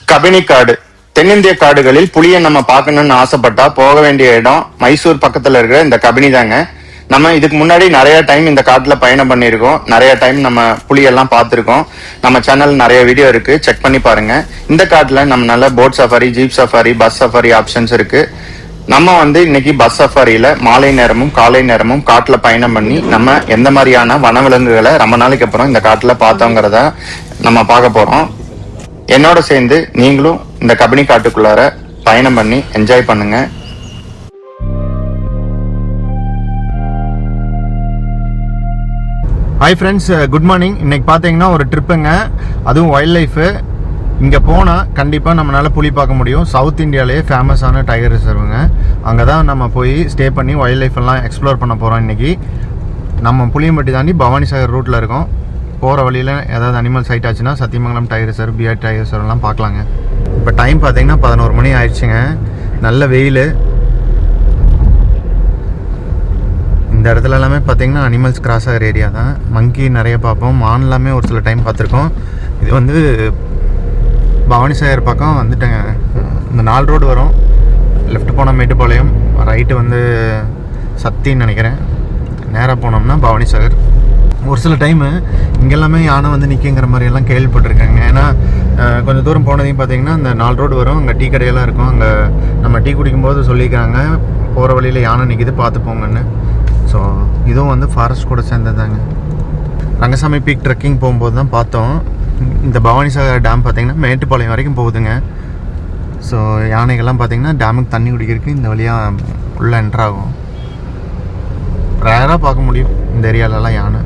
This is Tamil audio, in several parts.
கபினி காடு. தென்னிந்திய காடுகளில் புலியை நம்ம பார்க்கணும்னு ஆசைப்பட்டா போக வேண்டிய இடம் மைசூர் பக்கத்துல இருக்கிற இந்த கபினி தாங்க. நம்ம இதுக்கு முன்னாடி நிறைய டைம் இந்த காட்டுல பயணம் பண்ணியிருக்கோம். நிறைய டைம் நம்ம புலியெல்லாம் பார்த்துருக்கோம். நம்ம சேனல் நிறைய வீடியோ இருக்கு, செக் பண்ணி பாருங்க. இந்த காட்டுல நம்ம நல்ல boat safari, jeep safari, bus safari options இருக்கு. நம்ம இன்னைக்கு பஸ் சஃபாரியில மாலை நேரமும் காலை நேரமும் காட்டுல பயணம் பண்ணி நம்ம எந்த மாதிரியான வனவிலங்குகளை ரொம்ப நாளைக்கு அப்புறம் இந்த காட்டுல பார்த்தோங்கிறத நம்ம பார்க்க போறோம். என்னோட சேர்ந்து நீங்களும் இந்த கபினி காட்டுக்குள்ளார பயணம் பண்ணி என்ஜாய் பண்ணுங்க. Hi friends, good morning. இன்னைக்கு பார்த்தீங்கன்னா ஒரு ட்ரிப்புங்க, அதுவும் வைல்ட் லைஃபு. இங்கே போனால் கண்டிப்பாக நம்மளால் புலி பார்க்க முடியும். சவுத் இந்தியாவிலேயே ஃபேமஸான டைகர் ரிசர்வுங்க. அங்கே தான் நம்ம போய் ஸ்டே பண்ணி வைல்ட் லைஃப் எல்லாம் எக்ஸ்ப்ளோர் பண்ண போகிறோம். இன்றைக்கி நம்ம புளியம்பட்டி தாண்டி பவானி சாகர் ரூட்டில் இருக்கோம். போகிற வழியில் ஏதாவது அனிமல் சைட் ஆச்சுன்னா Sathyamangalam tiger reserve, BR tiger ரிசர்வ்லாம் பார்க்கலாங்க. இப்போ டைம் பார்த்தீங்கன்னா 11 மணி ஆயிடுச்சுங்க. நல்ல வெயில். இந்த இடத்துல எல்லாமே பார்த்தீங்கன்னா அனிமல்ஸ் கிராஸ் ஆகிற ஏரியா தான். மங்கி நிறைய பார்ப்போம், மான் எல்லாமே ஒரு சில டைம் பார்த்துருக்கோம். இது பவானி சாகர் பக்கம் வந்துட்டேங்க. இந்த 4 ரோடு வரும். லெஃப்ட் போனால் மேட்டுப்பாளையம், ரைட்டு சத்தின்னு நினைக்கிறேன். நேராக போனோம்னா பவானி சாகர். ஒரு சில டைமு இங்கெல்லாமே யானை நிற்குங்கிற மாதிரியெல்லாம் கேள்விப்பட்டிருக்காங்க. ஏன்னா கொஞ்சம் தூரம் போனதையும் பார்த்தீங்கன்னா இந்த 4 ரோடு வரும். அங்கே டீ கடையெல்லாம் இருக்கும். அங்கே நம்ம டீ குடிக்கும்போது சொல்லியிருக்காங்க, போகிற வழியில் யானை நிற்கிது பார்த்து போங்கன்னு. ஸோ இதுவும் ஃபாரஸ்ட் கூட சேர்ந்ததாங்க. ரங்கசாமி பீக் ட்ரெக்கிங் போகும்போது தான் பார்த்தோம். இந்த பவானி சாகர் டேம் பார்த்திங்கன்னா மேட்டுப்பாளையம் வரைக்கும் போகுதுங்க. ஸோ யானைகள்லாம் பார்த்திங்கன்னா டேமுக்கு தண்ணி குடிக்கிறதுக்கு இந்த வழியாக உள்ளே என்ட்ராகும். ரேராக பார்க்க முடியும் இந்த ஏரியாலலாம் யானை,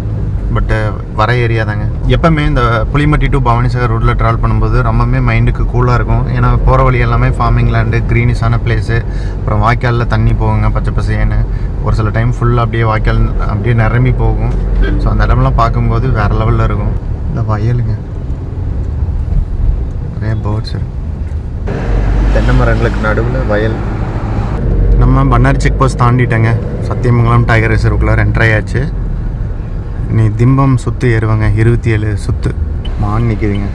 பட்டு வர ஏரியா தாங்க. எப்போவுமே இந்த புளிமட்டி டு பவானி சாகர் ரோட்டில் ட்ராவல் பண்ணும்போது ரொம்பவுமே மைண்டுக்கு கூலாக இருக்கும். ஏன்னா போகிற வழி எல்லாமே ஃபார்மிங் லேண்டு, க்ரீனிஷான பிளேஸு, அப்புறம் வாய்க்காலில் தண்ணி போகுங்க பச்சை பசேன்னு. ஒரு சில டைம் ஃபுல்லாக அப்படியே வாய்க்கால் அப்படியே நிரம்பி போகும். ஸோ அந்த இடம்லாம் பார்க்கும்போது வேறு லெவலில் இருக்கும். இந்த வயலுங்க, நிறைய பேர்ட்ஸ் இருக்கு. தென்னை மரங்களுக்கு நடுவில் வயல். நம்ம பண்ணாரி செக் போஸ்ட் தாண்டிட்டேங்க. சத்தியமங்கலம் டைகர் ரிசர்வுக்குள்ளே என்ட்ரி ஆச்சு. நீ திம்பம் சுற்று ஏறுவாங்க, 27 சுற்று. மான் நிற்கிதுங்க.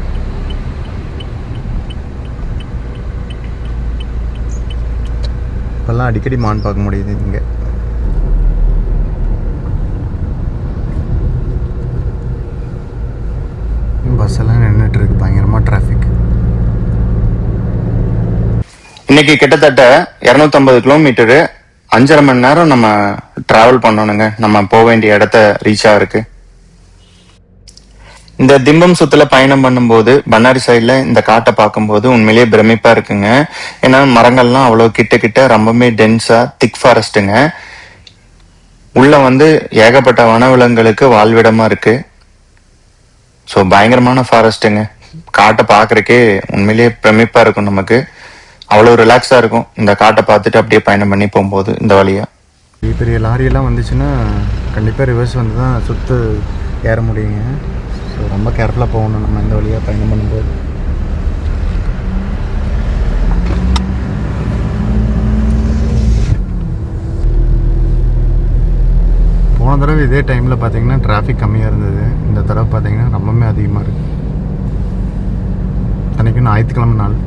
இப்போல்லாம் அடிக்கடி மான் பார்க்க முடியுது இங்கே. பஸ் எல்லாம் நின்றுட்டு இருக்கு, பயங்கரமாக டிராஃபிக். இன்னைக்கு கிட்டத்தட்ட 250 கிலோமீட்டரு, 5.5 மணி நேரம் நம்ம டிராவல் பண்ணணுங்க. நம்ம போக வேண்டிய இடத்த ரீச் ஆகிருக்கு. இந்த திம்பம் சுத்துல பயணம் பண்ணும்போது பண்ணாரி சைட்ல இந்த காட்டை பார்க்கும்போது உண்மையிலேயே பிரமிப்பா இருக்குங்க. ஏன்னா மரங்கள்லாம் அவ்வளவு கிட்ட ரொம்பவே டென்ஸா திக் ஃபாரஸ்ட்டுங்க. உள்ள ஏகப்பட்ட வனவிலங்குகளுக்கு வாழ்விடமா இருக்கு. ஸோ பயங்கரமான ஃபாரஸ்ட்டுங்க. காட்டை பார்க்கறக்கே உண்மையிலேயே பிரமிப்பா இருக்கும். நமக்கு அவ்வளோ ரிலாக்ஸாக இருக்கும் இந்த காட்டை பார்த்துட்டு அப்படியே பயணம் பண்ணி போகும்போது. இந்த வழியாக பெரிய பெரிய லாரியெல்லாம் வந்துச்சுன்னா கண்டிப்பாக ரிவர்ஸ் தான் சுற்று ஏற முடியுங்க. ஸோ ரொம்ப கேர்ஃபுல்லாக போகணும் நம்ம இந்த வழியாக பயணம் பண்ணும்போது. போன தடவை இதே டைமில் பார்த்தீங்கன்னா டிராஃபிக் கம்மியாக இருந்தது. இந்த தடவை பார்த்தீங்கன்னா ரொம்பவே அதிகமாக இருக்குது. அன்றைக்கி ஞாயிற்றுக்கிழமை நாள்.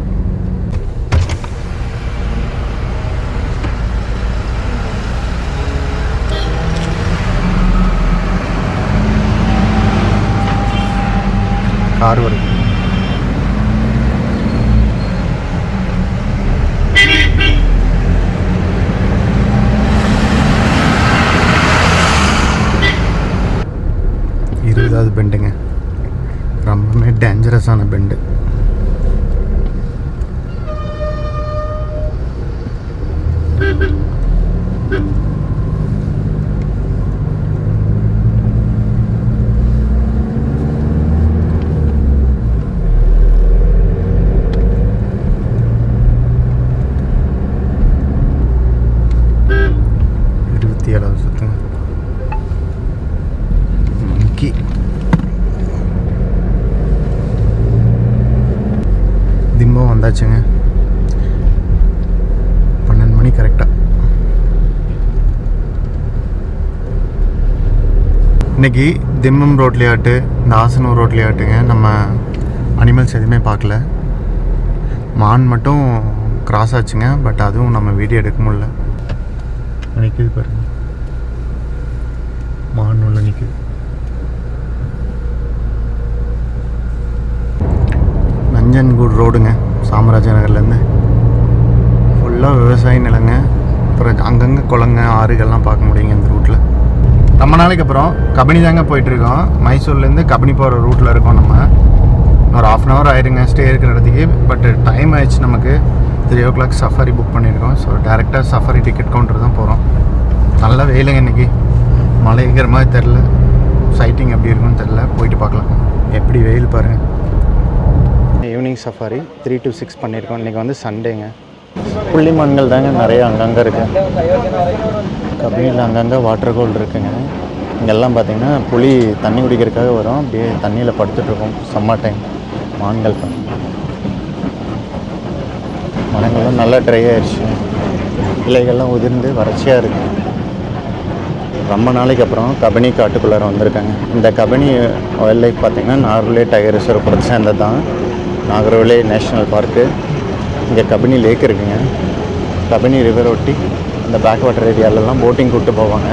கார் வருது. இருபதாவது பெண்டுங்க, ரொம்பவே டேஞ்சரஸான பெண்டு. திம்பம் வந்தாச்சுங்க. 12 மணி கரெக்டாக. இன்றைக்கி திம்பம் ரோட்லேயாட்டு, இந்த ஆசனூர் ரோட்லேயாட்டுங்க நம்ம அனிமல்ஸ் எதுவுமே பார்க்கல. மான் மட்டும் கிராஸ் ஆச்சுங்க. பட் அதுவும் நம்ம வீடியோ எடுக்க முடியல. நிற்கிது பாருங்க, மான் உள்ள நிற்கிது. நஞ்சன்கூட் ரோடுங்க, சாமராஜ நகர்லேருந்து ஃபுல்லாக விவசாய நிலங்க. அப்புறம் அங்கங்கே குளங்க ஆறுகள்லாம் பார்க்க முடியுங்க இந்த ரூட்டில். ரொம்ப நாளைக்கு அப்புறம் கபினி தாங்க போயிட்டுருக்கோம். மைசூர்லேருந்து கபினி போகிற ரூட்டில் இருக்கோம். நம்ம ஒரு 1/2 hour ஆயிடுங்க ஸ்டே இருக்கிற இடத்துக்கு. பட் டைம் ஆயிடுச்சு நமக்கு. 3 o'clock சஃபாரி புக் பண்ணியிருக்கோம். ஸோ டேரெக்டாக சஃபாரி டிக்கெட் கவுண்டர் தான் போகிறோம். நல்ல வெயிலுங்க இன்றைக்கி, மழை இருக்கிற மாதிரி தெரில. சைட்டிங் எப்படி இருக்குன்னு தெரில, போயிட்டு பார்க்கலாம். எப்படி வெயில் பாருங்கள். ஈவினிங் சஃபாரி 3 to 6 பண்ணியிருக்கோம். இன்றைக்கி வந்து சண்டேங்க. புள்ளிமான்கள் தாங்க நிறைய அங்கங்கே இருக்குது. கபினியில் அங்கங்கே வாட்டர் கோல் இருக்குங்க. இங்கெல்லாம் பார்த்திங்கன்னா புளி தண்ணி குடிக்கிறதுக்காக வரும். அப்படியே தண்ணியில் படுத்துட்ருக்கோம். Summer time. மான்கள் மரங்கள்லாம் நல்லா ட்ரை ஆயிடுச்சு. இலைகள்லாம் உதிர்ந்து வறட்சியாக இருக்குது. ரொம்ப நாளைக்கு அப்புறம் கபினி காட்டுக்குள்ளார வந்திருக்காங்க. இந்த கபினி வைல்ட் லைஃப் பார்த்திங்கன்னா நாகர்கோவில் டைகர் ரிசர்வ் கூட சேர்ந்தது தான். Nagercoil national park. இங்கே கபினி லேக் இருக்குங்க. கபினி ரிவர் ஒட்டி அந்த பேக் வாட்டர் ஏரியாலெலாம் போட்டிங் கூப்பிட்டு போவாங்க.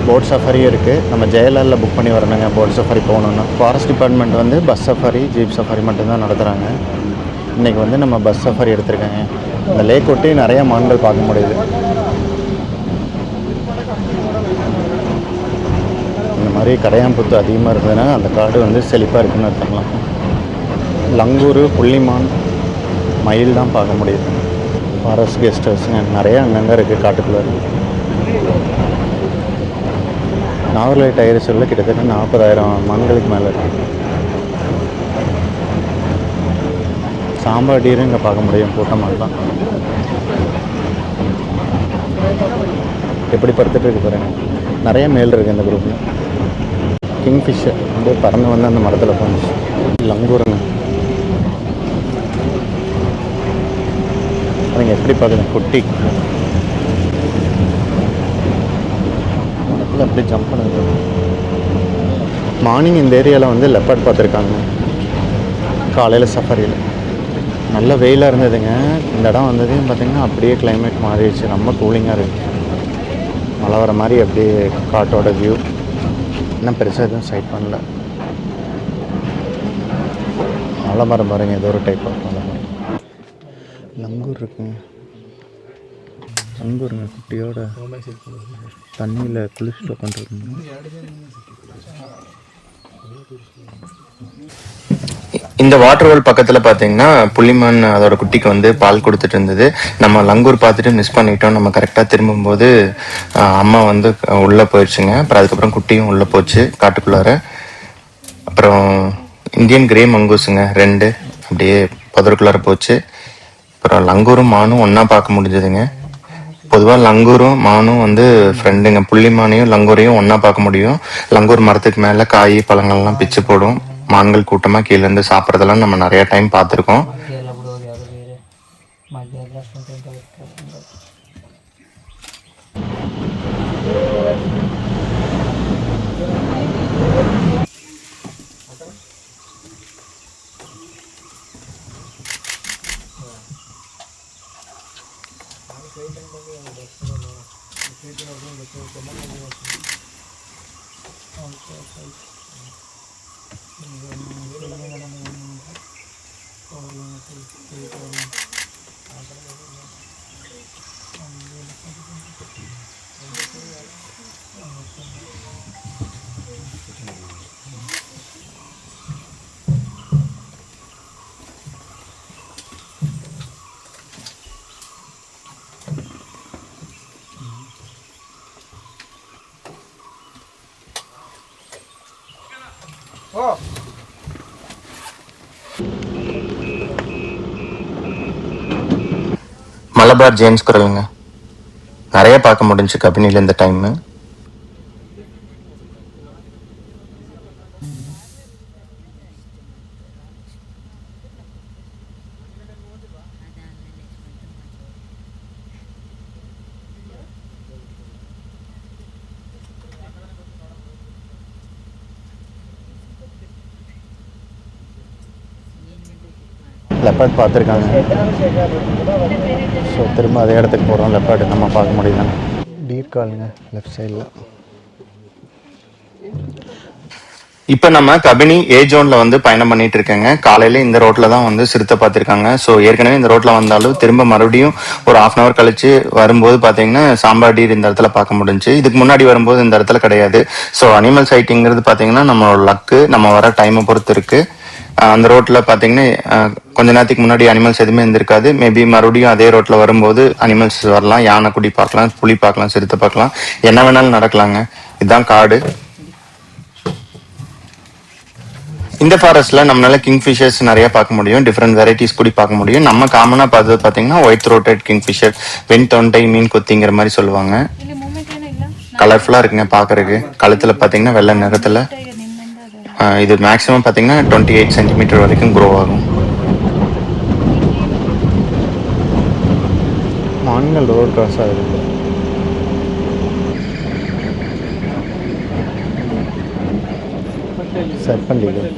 போட் சஃபாரியும் இருக்குது. நம்ம ஜெயலலில் புக் பண்ணி வரணுங்க போட் சஃபாரி போகணுன்னா. ஃபாரஸ்ட் டிபார்ட்மெண்ட் வந்து பஸ் சஃபாரி, ஜீப் சஃபாரி மட்டும்தான் நடத்துகிறாங்க. இன்றைக்கி வந்து நம்ம பஸ் சஃபாரி எடுத்திருக்காங்க. இந்த லேக் ஒட்டி நிறையா மான்கள் பார்க்க முடியுது. இந்த மாதிரி கடையாம்புத்து அதிகமாக இருந்ததுன்னா அந்த காடு வந்து செழிப்பாக இருக்குதுன்னு அர்த்தம்லாம். லங்கூர், புள்ளிமான், மயில் தான் பார்க்க முடியுது. ஃபாரஸ்ட் கெஸ்ட் ஹவுஸுங்க நிறையா அங்கங்கே இருக்குது காட்டுக்குள்ளே. நாகர்கோவில் டைகர் ரிசர்வில் கிட்டத்தட்ட 40,000 மான்களுக்கு மேலே இருக்குது. சாம்பார் டீரும் இங்கே பார்க்க முடியும். கூட்டமாக எப்படி படுத்துட்டு இருக்கு பாருங்க. நிறைய மேல் இருக்குது இந்த குரூப்பில். கிங்ஃபிஷர் வந்து பறந்து வந்து அந்த மரத்தில் போச்சு. லங்கூருங்க அதுங்க எப்படி பார்க்குது குட்டி மரத்தில் அப்படி ஜம்ப் பண்ணுது. மார்னிங் இந்த ஏரியாவில் வந்து லெப்பர்ட் பார்த்துருக்காங்க காலையில் சஃபாரியில். நல்ல வெயிலாக இருந்ததுங்க. இந்த இடம் வந்ததையும் பார்த்திங்கன்னா அப்படியே கிளைமேட் மாறிடுச்சு. ரொம்ப கூலிங்காக இருக்குது. மழை வர மாதிரி அப்படியே காட்டோட வியூ. இன்னும் பெருசாக எதுவும் சைட் பண்ணல. மலை மரம் பாருங்க, ஏதோ ஒரு டைப் ஆஃப் மலை மரம். லங்கூர் இருக்குங்க. லங்கூருங்க குட்டியோட தண்ணியில் குளிச்சுட்டு உட்காந்துருக்குங்க. இந்த வாட்டர் ஹோல் பக்கத்தில் பார்த்தீங்கன்னா புள்ளிமான் அதோட குட்டிக்கு வந்து பால் கொடுத்துட்டு இருந்தது. நம்ம லங்கூர் பார்த்துட்டு மிஸ் பண்ணிட்டோம். நம்ம கரெக்டாக திரும்பும்போது அம்மா வந்து உள்ளே போயிடுச்சுங்க. அப்புறம் அதுக்கப்புறம் குட்டியும் உள்ளே போச்சு காட்டுக்குள்ளார. அப்புறம் இந்தியன் கிரே மங்கூஸுங்க 2 அப்படியே புதருக்குள்ளார போச்சு. அப்புறம் லங்கூரும் மானும் ஒன்றா பார்க்க முடிஞ்சதுங்க. பொதுவாக லங்கூரும் மானும் வந்து ஃப்ரெண்டுங்க. புள்ளிமானையும் லங்கூரையும் ஒன்றா பார்க்க முடியும். லங்கூர் மரத்துக்கு மேலே காய் பழங்கள்லாம் பிச்சு போடும். மான்கள் கூட்டமாக கீழேருந்து சாப்பிட்றதெல்லாம் நம்ம நிறைய டைம் பார்த்துருக்கோம். மலபார் ஜேம்ஸ் குரலுங்க நிறைய பார்க்க முடிஞ்சு கபினியில் இந்த டைமு. லெப்பர்ட் பார்த்துருக்காங்க. ஸோ திரும்ப அதே இடத்துக்கு போகிறோம். லெப்பர்ட் நம்ம பார்க்க முடியுதானே. டீர் காலுங்க லெஃப்ட் சைடில். இப்போ நம்ம கபினி ஏ ஜோன்ல வந்து பயணம் பண்ணிட்டு இருக்கேங்க. காலையில இந்த ரோட்ல தான் வந்து சிறுத்தை பார்த்திருக்காங்க. ஸோ ஏற்கனவே இந்த ரோட்ல வந்தாலும் திரும்ப மறுபடியும் ஒரு 1/2 hour கழிச்சு வரும்போது பாத்தீங்கன்னா சாம்பார் டீர் இந்த இடத்துல பார்க்க முடிஞ்சு. இதுக்கு முன்னாடி வரும்போது இந்த இடத்துல கிடையாது. ஸோ அனிமல் சைட்டிங்கிறது பாத்தீங்கன்னா நம்மளோட லக்கு, நம்ம வர டைமை பொறுத்து இருக்கு. அந்த ரோட்ல பாத்தீங்கன்னா கொஞ்ச நேரத்துக்கு முன்னாடி அனிமல்ஸ் எதுவுமே இருந்திருக்காது. மேபி மறுபடியும் அதே ரோட்ல வரும்போது அனிமல்ஸ் வரலாம். யானை குடி பார்க்கலாம், புலி பார்க்கலாம், சிறுத்தை பார்க்கலாம், என்ன வேணாலும் நடக்கலாங்க. இதுதான் காடு. இந்த ஃபாரஸ்ட்ல நம்மளால கிங்ஃபிஷர்ஸ் நிறைய பார்க்க முடியும். டிஃப்ரெண்ட் வெரைட்டிஸ் கூட பார்க்க முடியும். நம்ம காமனா பார்த்தது பாத்தீங்கன்னா ஒயிட் த்ரோட்டட் கிங்ஃபிஷர், வெண் தொண்டை மீன் கொத்திங்கிற மாதிரி சொல்லுவாங்க. கலர்ஃபுல்லா இருக்குங்க பாக்குறதுக்கு. கழுத்துல பாத்தீங்கன்னா வெள்ளை நிறத்துல. இது மேக்ஸிமம் பாத்தீங்கன்னா 28 சென்டிமீட்டர் வரைக்கும் க்ரோ ஆகும். மான்கள் ரோட் கிராஸ் ஆகுது. செப்பண்டிகள்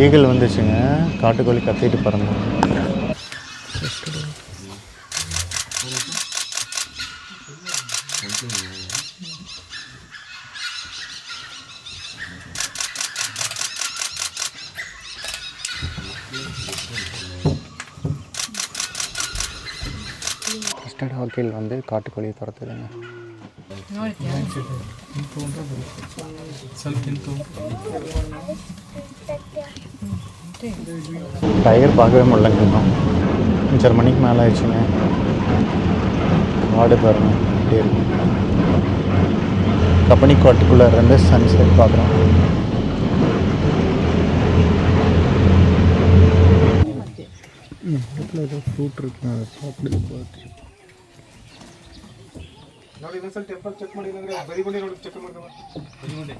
ஈகிள் வந்துச்சுங்க. காட்டுக்கோழி கத்திட்டு பறந்தோம். கஸ்டர்ட் ஹாக்கில் வந்து காட்டுக்கோழியை துரத்துதுங்க. டைகர் பார்க்கவே முடியலங்க. இன்னும் 5:30 மணிக்கு மேலே ஆயிடுச்சுங்க. காடு பாருங்க இப்படி இருக்கு. கம்பெனி காட்டுக்குள்ளே இருந்து சன்செட் பார்க்குறோம். இடத்துல ஏதோ ஃப்ரூட் இருக்குங்க, அதை சாப்பிடுது பார்த்து. ಟೆಂಪಲ್ ಚೆಕ್ ಮಾಡಿ ಅಂದ್ರೆ ಬರಿಗೊಂಡಿ ನೋಡಿ ಚೆಕ್ ಮಾಡ್ಕೊಂಡು ಬರಿಗೊಂಡಿ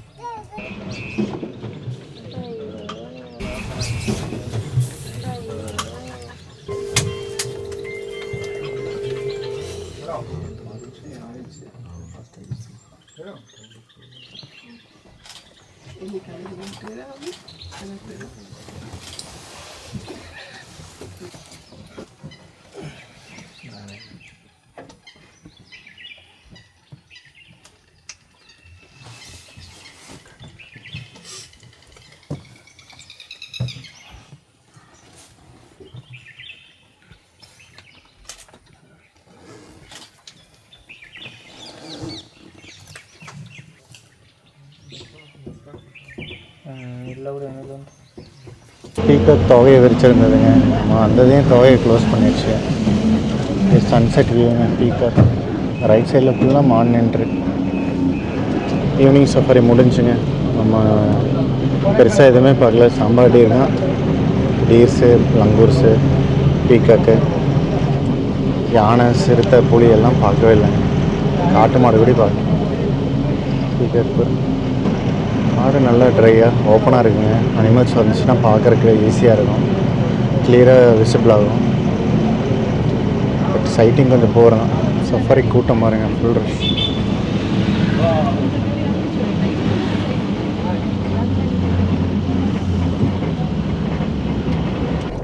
பீகாக் தொகையை விரிச்சிருந்ததுங்க. அந்ததையும் தொகையை க்ளோஸ் பண்ணிடுச்சு. Sunset வியூங்க peacock. ரைட் சைடில் ஃபுல்லாக மான் என்ட்ரு. Evening safari முடிஞ்சுங்க. நம்ம பெருசாக எதுவுமே பார்க்கல. சாம்பார் டீர் தான். டீர்ஸு, லங்கூர்ஸு, பீகாக்கு, யானை, சிறுத்தை, புலி எல்லாம் பார்க்கவே இல்லைங்க. காட்டு மாடு கூட பார்க்கணும். பீகாக்கு ஆடு நல்லா ட்ரையாக ஓப்பனாக இருக்குங்க. அனிமல்ஸ் வந்துச்சுன்னா பார்க்குறக்கு ஈஸியாக இருக்கும், கிளியராக விசிபிள் ஆகும். பட் சைட்டிங் கொஞ்சம் போகிறோம். சஃபாரி கூட்டம் பாருங்க, ஃபுல் ரஷ்.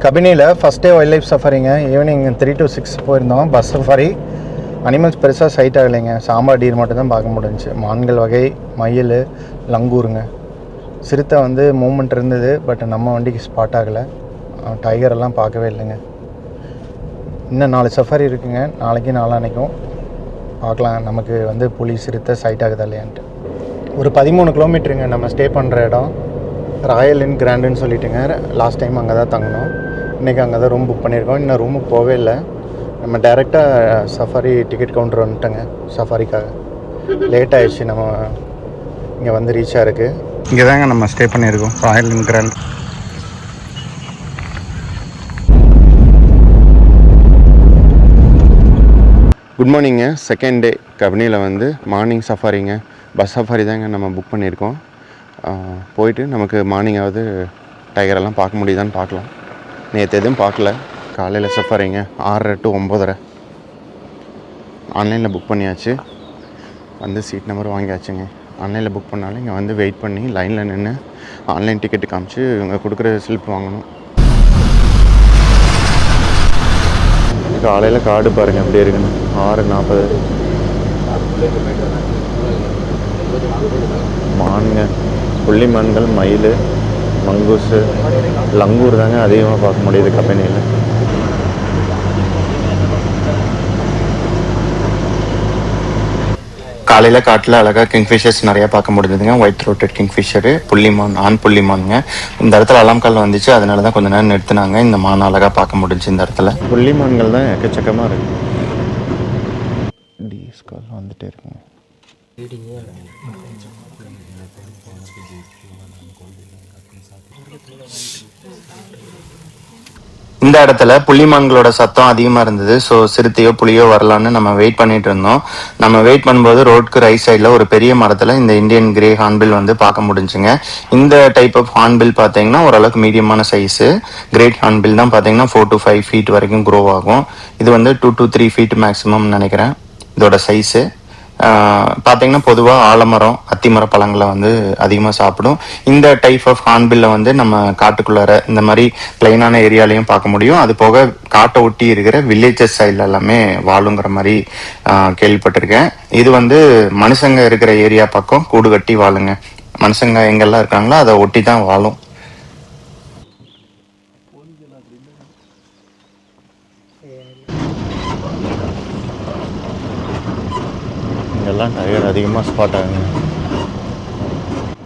கபினியில் ஃபஸ்ட் டே வைல்ட் லைஃப் சஃபாரிங்க. ஈவினிங் 3 to 6 போயிருந்தோம். Bus safari. அனிமல்ஸ் பெருசாக சைட் ஆகலைங்க. சாம்பார் டீர் மட்டும் தான் பார்க்க முடிஞ்சிச்சு. மான்கள் வகை, மயில், லங்கூருங்க. சிறுத்தை வந்து மூமெண்ட் இருந்தது, பட் நம்ம வண்டிக்கு ஸ்பாட் ஆகலை. டைகரெல்லாம் பார்க்கவே இல்லைங்க. இன்னும் 4 சஃபாரி இருக்குங்க. நாளைக்கு நாளான்னைக்கும் பார்க்கலாம் நமக்கு வந்து புலி, சிறுத்தை சைட் ஆகுதா இல்லையான்ட்டு. ஒரு 13 கிலோமீட்டருங்க நம்ம ஸ்டே பண்ணுற இடம். ராயல் இன் கிராண்டுன்னு சொல்லிட்டுங்க. லாஸ்ட் டைம் அங்கே தான் தங்கினோம். இன்றைக்கி அங்கே தான் ரூம் புக் பண்ணியிருக்கோம். இன்னும் ரூமுக்கு போகவே இல்லை. நம்ம டைரெக்டாக சஃபாரி டிக்கெட் கவுண்டர் வந்துட்டோங்க. சஃபாரிக்காக லேட் ஆகிடுச்சு. நம்ம இங்கே வந்து ரீச் ஆகிருக்கு. இங்கே தாங்க நம்ம ஸ்டே பண்ணியிருக்கோம், ராயல் இன் கிராண்ட். குட் மார்னிங்க. செகண்ட் டே கபினியில் வந்து மார்னிங் சஃபாரிங்க. பஸ் சஃபாரி தாங்க நம்ம புக் பண்ணியிருக்கோம். போயிட்டு நமக்கு மார்னிங்காவது டைகரெல்லாம் பார்க்க முடியுதான்னு பார்க்கலாம். நேற்று எதுவும் பார்க்கல. காலையில் சஃபாரிங்க 6:30 to 9:30. ஆன்லைனில் புக் பண்ணியாச்சு. வந்து சீட் நம்பர் வாங்கியாச்சுங்க. ஆன்லைனில் புக் பண்ணாலும் இங்கே வந்து வெயிட் பண்ணி லைனில் நின்று ஆன்லைன் டிக்கெட்டு காமிச்சு இவங்க கொடுக்குற ஸ்லிப் வாங்கணும். காலையில் காடு பாருங்கள் எப்படி இருக்குன்னு. 6:40 மான்ங்க, புள்ளி மான்கள், மயில், மங்கூஸு, லங்கூர் தாங்க அதிகமாக பார்க்க முடியுது கம்பெனியில். காலையில் காட்டில் அழகாக கிங்ஃபிஷர்ஸ் நிறையா பார்க்க முடிஞ்சதுங்க. ஒயிட் த்ரோட்டட் கிங்ஃபிஷரு, புள்ளிமான், ஆண் புள்ளிமானுங்க. இந்த இடத்துல அலாம் கால் வந்துச்சு, அதனால தான் கொஞ்சம் நேரம் நிறுத்தினாங்க. இந்த மான் அழகாக பார்க்க முடிஞ்சு இந்த இடத்துல. புள்ளிமான்கள் தான் எக்கச்சக்கமாக இருக்குது. டிஎஸ் கால் வந்துட்டே இருக்குங்க. இந்த இடத்துல புள்ளிமான்களோட சத்தம் அதிகமாக இருந்தது. ஸோ சிறுத்தையோ புலியோ வரலான்னு நம்ம வெயிட் பண்ணிட்டு இருந்தோம். நம்ம வெயிட் பண்ணும்போது ரோட்க்கு ரைட் சைடில் ஒரு பெரிய மரத்தில் இந்த இந்தியன் கிரே ஹார்ன்பில் வந்து பார்க்க முடிஞ்சுங்க. இந்த டைப் ஆஃப் ஹார்ன்பில் பார்த்தீங்கன்னா ஓரளவுக்கு மீடியமான சைஸு. கிரேட் ஹார்ன்பில் தான் பார்த்தீங்கன்னா 4 to 5 feet வரைக்கும் க்ரோ ஆகும். இது வந்து 2 to 3 feet மேக்ஸிமம் நினைக்கிறேன் இதோட சைஸு. பார்த்தீங்கன்னா பொதுவாக ஆலமரம், அத்திமர பழங்களை வந்து அதிகமாக சாப்பிடும். இந்த டைப் ஆஃப் ஹார்ன்பில்லை வந்து நம்ம காட்டுக்குள்ளார இந்த மாதிரி பிளைனான ஏரியாலையும் பார்க்க முடியும். அது போக காட்டை ஒட்டி இருக்கிற வில்லேஜஸ் சைடில் எல்லாமே வாழுங்கிற மாதிரி கேள்விப்பட்டிருக்கேன். இது வந்து மனுஷங்க இருக்கிற ஏரியா பக்கம் கூடு கட்டி வாழுங்க. மனுஷங்க எங்கெல்லாம் இருக்காங்களோ அதை ஒட்டி தான் வாழும். இங்கெல்லாம் டயர் அதிகமாக ஸ்பாட் ஆகுங்க.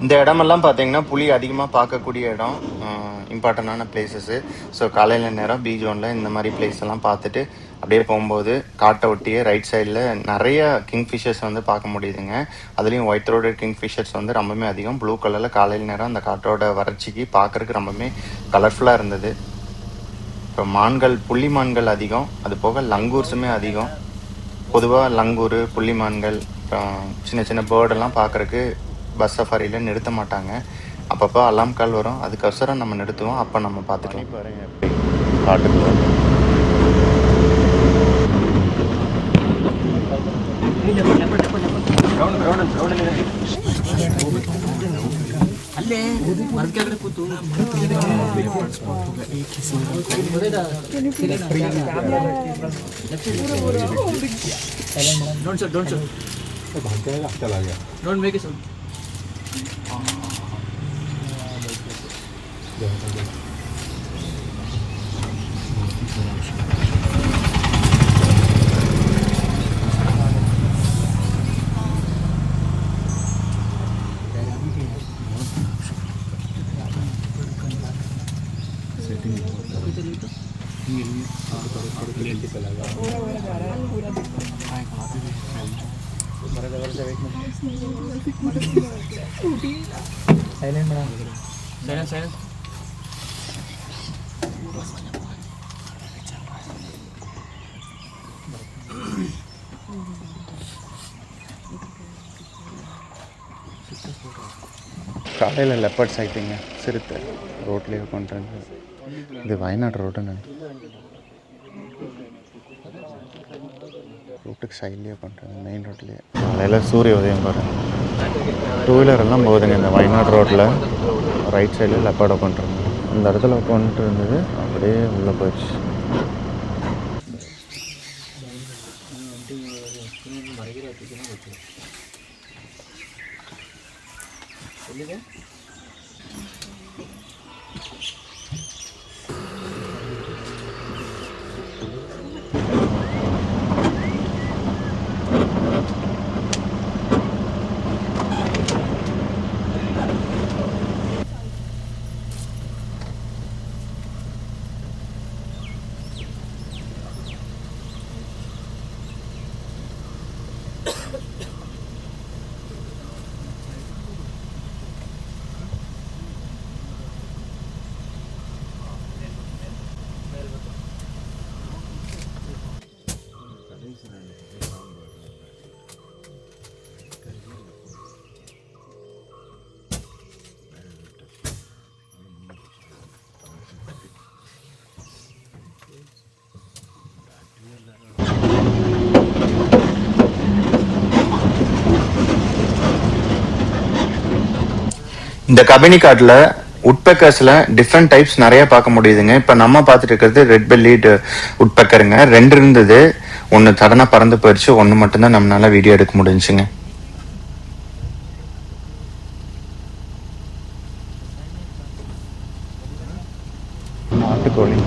இந்த இடமெல்லாம் பார்த்தீங்கன்னா புலி அதிகமாக பார்க்கக்கூடிய இடம், இம்பார்ட்டண்டான பிளேசஸ்ஸு. ஸோ காலையில் நேரம் பீச் ஜோனில் இந்த மாதிரி பிளேஸ் எல்லாம் பார்த்துட்டு அப்படியே போகும்போது காட்டை ஒட்டியே ரைட் சைடில் நிறைய கிங்ஃபிஷர்ஸ் வந்து பார்க்க முடியுதுங்க. அதுலேயும் ஒயிட் த்ரோட்டட் கிங்ஃபிஷர்ஸ் வந்து ரொம்பவே அதிகம். ப்ளூ கலரில் காலையில் நேரம் அந்த காட்டோட வறட்சிக்கு பார்க்குறதுக்கு ரொம்பவே கலர்ஃபுல்லாக இருந்தது. இப்போ மான்கள், புள்ளி மான்கள் அதிகம், அது போக லங்கூர்ஸுமே அதிகம். பொதுவாக லங்கூர், புள்ளிமான்கள், சின்ன சின்ன பேர்டெல்லாம் பார்க்குறக்கு பஸ் சஃபாரியில் நிறுத்த மாட்டாங்க. அப்பப்போ அலாம் கால் வரும், அதுக்கொசரம் நம்ம நிறுத்துவோம். அப்போ நம்ம பார்த்துக்கலாம். பாருங்க எப்படி காட்டுக்குள்ள ಅಲ್ಲೇ ಮರದ ಕೆಳಗಡೆ ಕೂತು don't make it silent madam, silent silent. காலையில் லெப்பர்ட் சைட்டிங்க, சிறுத்தை ரோட்லேயே உட்காந்துட்டு. இது வயநாடு ரோடுன்னு ரோட்டுக்கு சைட்லேயே உட்காந்துட்டு, மெயின் ரோட்லேயே. காலையில் சூரிய உதயம் பாருங்கள். 2 வீலர் எல்லாம் போகுதுங்க இந்த வயநாடு ரோட்டில். ரைட் சைடில் லெப்பர்ட் உட்காந்துருங்க. அந்த இடத்துல உட்காந்துட்டு இருந்தது அப்படியே உள்ளே போயிடுச்சு. இந்த கபினி காட்டில் உட்பெக்கர்ஸ்ல டிஃப்ரெண்ட் டைப்ஸ் நிறைய பார்க்க முடியுதுங்க. இப்போ நம்ம பார்த்துட்டு இருக்கிறது ரெட் பெல்லிட் உட்பெக்கருங்க. 2 இருந்தது, ஒன்று சடனாக பறந்து போயிடுச்சு, ஒன்று மட்டும்தான் நம்மளால வீடியோ எடுக்க முடிஞ்சுங்க. நாட்டுக்கோழி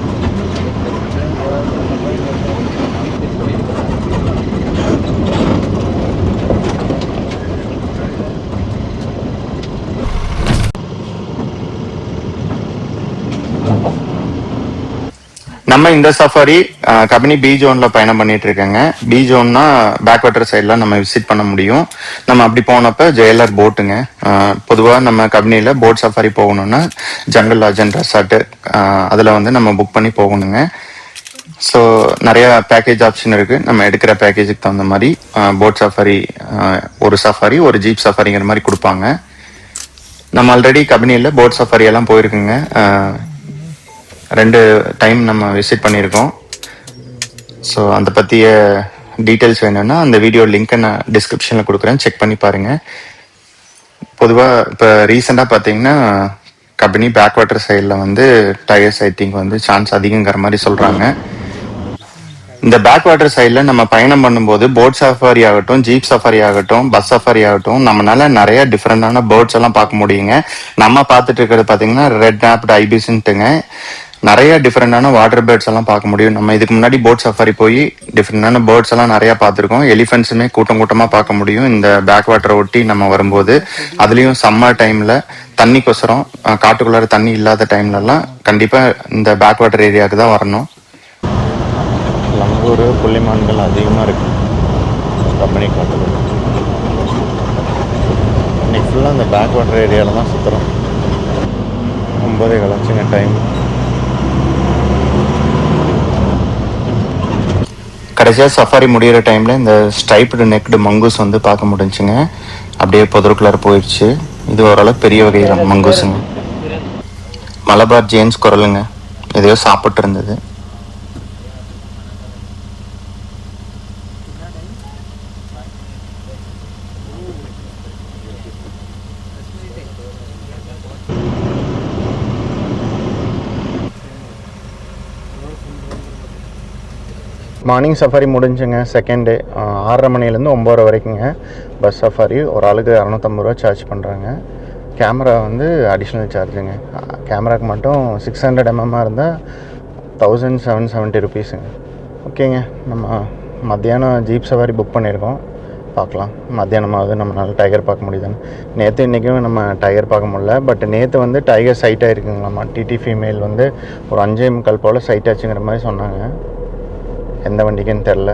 நம்ம இந்த சஃபாரி கபினி பி ஜோன்ல பயணம் பண்ணிட்டு இருக்கேங்க. பி ஜோன்னா பேக் வாட்டர் சைட்லாம் நம்ம விசிட் பண்ண முடியும். நம்ம அப்படி போனப்ப ஜெயலர் போட்டுங்க. பொதுவாக நம்ம கபினியில போட் சஃபாரி போகணும்னா ஜங்கல் லாஜன் ரெசார்ட் அதில் வந்து நம்ம புக் பண்ணி போகணுங்க. ஸோ நிறைய பேக்கேஜ் ஆப்ஷன் இருக்கு. நம்ம எடுக்கிற பேக்கேஜுக்கு தகுந்த மாதிரி போட் சஃபாரி, ஒரு சஃபாரி, ஒரு ஜீப் சஃபாரிங்கிற மாதிரி கொடுப்பாங்க. நம்ம ஆல்ரெடி கபினியில் போட் சஃபாரி எல்லாம் போயிருக்குங்க. 2 டைம் நம்ம விசிட் பண்ணியிருக்கோம். ஸோ அந்த பற்றிய டீட்டெயில்ஸ் வேணும்னா அந்த வீடியோ லிங்க்கை நான் டிஸ்கிரிப்ஷனில் கொடுக்குறேன், செக் பண்ணி பாருங்கள். பொதுவாக இப்போ ரீசெண்டாக பார்த்தீங்கன்னா கபினி பேக் வாட்டர் சைடில் வந்து டைகர் சைட்டிங் வந்து சான்ஸ் அதிகங்கிற மாதிரி சொல்கிறாங்க. இந்த பேக் வாட்டர் சைடில் நம்ம பயணம் பண்ணும்போது போட் சஃபாரி ஆகட்டும், ஜீப் சஃபாரி ஆகட்டும், பஸ் சஃபாரி ஆகட்டும், நம்மளால நிறைய டிஃப்ரெண்டான பேர்ட்ஸ் எல்லாம் பார்க்க முடியுங்க. நம்ம பார்த்துட்டு இருக்கிறது பார்த்தீங்கன்னா ரெட் நாப்ட் ஐபிஸ்ன்ட்டுங்க. நிறைய டிஃப்ரெண்டான வாட்டர் பேர்ட்ஸ் எல்லாம் பார்க்க முடியும். நம்ம இதுக்கு முன்னாடி போட் சஃபாரி போய் டிஃப்ரெண்டான பேர்ட்ஸ் எல்லாம் நிறைய பார்த்துருக்கோம். எலிஃபென்ட்ஸுமே கூட்டமாக பார்க்க முடியும் இந்த பேக் வாட்டரை ஒட்டி நம்ம வரும்போது. அதுலேயும் சம்மர் டைமில் தண்ணிக்கொசரம் காட்டுக்குள்ளார தண்ணி இல்லாத டைம்லலாம் கண்டிப்பாக இந்த பேக் வாட்டர் ஏரியாவுக்கு தான் வரணும். லங்கூர் புள்ளிமான்கள் அதிகமாக இருக்கு கபினி காட்டில். இன்னைக்கு ஃபுல்லாக அந்த பேக் வாட்டர் ஏரியாவில் தான் சுற்றுறோம். 9 கலச்சுங்க டைம். கடைசியாக சஃபாரி முடிகிற டைமில் இந்த ஸ்ட்ரைப்டு நெக்டு மங்கூஸ் வந்து பார்க்க முடிஞ்சுங்க. அப்படியே புதருக்குள்ளார போயிடுச்சு. இது ஓரளவு பெரிய வகையான மங்கூஸுங்க. மலபார் ஜேம்ஸ் குரலுங்க, எதையோ சாப்பிட்டு இருந்தது. மார்னிங் சஃபாரி முடிஞ்சுங்க. செகண்ட் டே 6:30 மணிலேருந்து 9:00 வரைக்குங்க பஸ் சஃபாரி. ஒரு ஆளுக்கு 250 ரூபா சார்ஜ் பண்ணுறாங்க. கேமரா வந்து அடிஷ்னல் சார்ஜுங்க. கேமராவுக்கு மட்டும் 600 mm இருந்தால் 1770 ருபீஸுங்க. ஓகேங்க, நம்ம மத்தியானம் ஜீப் சஃபாரி புக் பண்ணியிருக்கோம். பார்க்கலாம் மத்தியானமாவது நம்மளால் டைகர் பார்க்க முடியுதுன்னு. நேற்று இன்றைக்கும் நம்ம டைகர் பார்க்க முடியல. பட் நேற்று வந்து டைகர் சைட் ஆகிருக்குங்களாம்மா. டிடி ஃபீமேல் வந்து ஒரு 5:45 போல் சைட் ஆச்சுங்கிற மாதிரி சொன்னாங்க. எந்த வண்டிக்குன்னு தெரில.